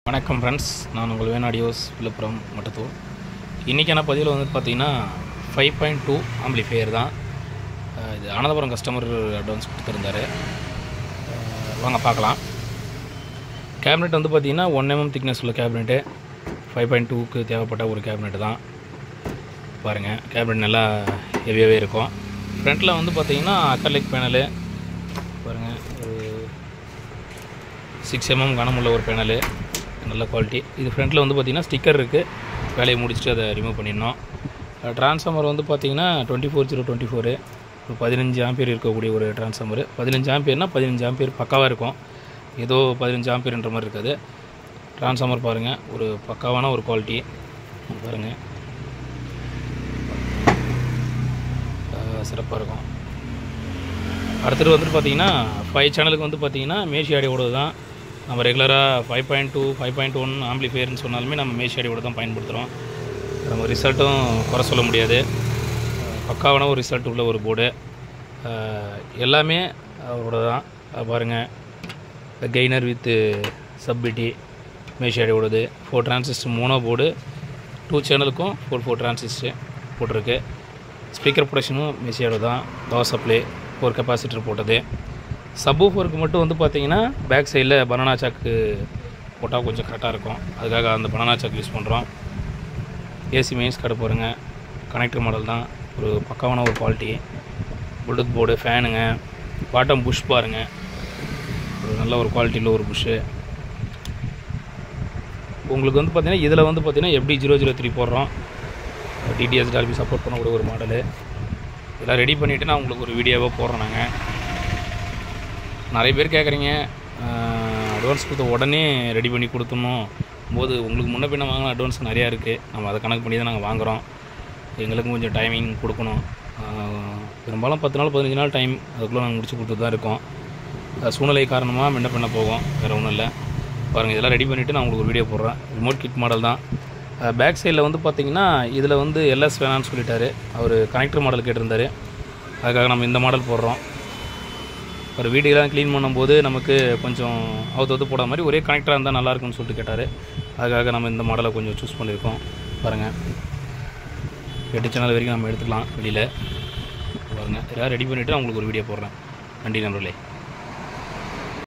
வணக்கம் ஃப்ரெண்ட்ஸ், நான் உங்கள் வேணாடியோஸ் விழுப்புரம் மட்டத்தூர். இன்றைக்கான பதிவில் வந்து பார்த்திங்கன்னா 5.2 ஆம்பிளிஃபையர் தான். இது அனந்தபுரம் கஸ்டமர் அட்வான்ஸ் கொடுத்துருந்தார். வாங்க பார்க்கலாம். கேபினெட் வந்து பார்த்திங்கன்னா 1 mm திக்னஸ் உள்ள கேபினெட்டு. 5.2க்கு தேவைப்பட்ட ஒரு கேபினெட்டு தான். பாருங்கள், கேபினெட் நல்லா ஹெவியாகவே இருக்கும். ஃப்ரண்ட்டில் வந்து பார்த்திங்கன்னா அக்கர்லிக் பேனலு பாருங்கள், ஒரு 6 mm கனமுள்ள ஒரு பேனலு, நல்ல குவாலிட்டி. இது ஃப்ரண்ட்டில் வந்து பார்த்திங்கன்னா ஸ்டிக்கர் இருக்குது, வேலையை முடிச்சுட்டு அதை ரிமூவ் பண்ணிடணும். ட்ரான்ஸ்ஃபார்மர் வந்து பார்த்திங்கன்னா 24024 ஒரு 15 ஆம்பியர் இருக்கக்கூடிய ஒரு ட்ரான்ஸ்ஃபார்மர். 15 ஆம்பியர்னால் 15 ஆம்பியர் பக்காவாக இருக்கும், ஏதோ 15 ஆம்பியர்ன்ற மாதிரி இருக்காது. ட்ரான்ஸ்ஃபார்மர் பாருங்கள், ஒரு பக்காவான ஒரு குவாலிட்டி பாருங்கள், சிறப்பாக இருக்கும். அடுத்தது வந்துட்டு பார்த்திங்கன்னா 5 சேனலுக்கு வந்து பார்த்திங்கன்னா மேஷி ஆடியோட தான். நம்ம ரெகுலராக 5.2 5.1 ஆம்பிளிஃபையர்னு சொன்னாலுமே நம்ம மேஷி ஆடியோட தான் பயன்படுத்துகிறோம். நம்ம ரிசல்ட்டும் குறை சொல்ல முடியாது, பக்காவான ஒரு ரிசல்ட் உள்ள ஒரு போர்டு. எல்லாமே அவரோட தான். பாருங்கள், gainer with சப்பிட்டி மேஷி ஆடியோடது. 4 transistor mono board, 2 சேனலுக்கும் 4 transistor போட்டிருக்கு. ஸ்பீக்கர் ப்ரொடக்ஷனும் மேஷி ஆடியோ தான். பவர் சப்ளை 4 கெப்பாசிட்டர் போட்டது. சப்வூஃபருக்கு மட்டும் வந்து பார்த்திங்கன்னா பேக் சைடில் பனானா சாக்கு போட்டால் கொஞ்சம் கரெக்டாக இருக்கும், அதுக்காக அந்த பனானா சாக்கு யூஸ் பண்ணுறோம். ஏசி மெயின்ஸ் கார்டு பாருங்கள், கனெக்டர் மாடல் தான், ஒரு பக்காவான ஒரு குவாலிட்டி. ப்ளூடூத் போர்டு, ஃபேனுங்க, பாட்டம் புஷ் பாருங்கள், ஒரு நல்ல ஒரு குவாலிட்டியில் ஒரு புஷ்ஷு. உங்களுக்கு வந்து பார்த்திங்கன்னா இதில் வந்து பார்த்திங்கன்னா FD003 போடுறோம். டிடிஎஸ் டால்பி சப்போர்ட் பண்ணக்கூடிய ஒரு மாடலு. இதெல்லாம் ரெடி பண்ணிவிட்டு நான் உங்களுக்கு ஒரு வீடியோவாக போடுறோம். நாங்கள் நிறைய பேர் கேட்குறீங்க, அட்வான்ஸ் கொடுத்த உடனே ரெடி பண்ணி கொடுத்துடணும் போது உங்களுக்கு முன்ன பின்ன வாங்கின அட்வான்ஸ் நிறையா இருக்குது. நம்ம அதை கணக்கு பண்ணி தான் நாங்கள் வாங்குகிறோம். எங்களுக்கும் கொஞ்சம் டைமிங் கொடுக்கணும். பெரும்பாலும் 10 நாள் 15 நாள் டைம், அதுக்குள்ளே நாங்கள் முடிச்சு கொடுத்துட்டு தான் இருக்கோம். சூழ்நிலை காரணமாக முன்ன பின்ன போகும், வேறு ஒன்றும் இல்லை. பாருங்கள், இதெல்லாம் ரெடி பண்ணிவிட்டு நான் உங்களுக்கு ஒரு வீடியோ போடுறேன். ரிமோட் கிட் மாடல் தான். பேக் சைடில் வந்து பார்த்திங்கன்னா இதில் வந்து எல்எஸ் வேணான்னு சொல்லிட்டாரு. அவர் கனெக்டர் மாடல் கேட்டிருந்தார், அதுக்காக நம்ம இந்த மாடல் போடுறோம். ஒரு வீடியோலாம் க்ளீன் பண்ணும்போது நமக்கு கொஞ்சம் அவுத்து போடாத மாதிரி ஒரே கனெக்டராக இருந்தால் நல்லாயிருக்குன்னு சொல்லிட்டு கேட்டார், அதுக்காக நம்ம இந்த மாடலை கொஞ்சம் சூஸ் பண்ணியிருக்கோம். பாருங்கள், 8 சேனல் வரைக்கும் நம்ம எடுத்துக்கலாம் வெளியில். பாருங்கள், எல்லாம் ரெடி பண்ணிவிட்டு நான் உங்களுக்கு ஒரு வீடியோ போடுறேன். நன்றி நண்பர்களே.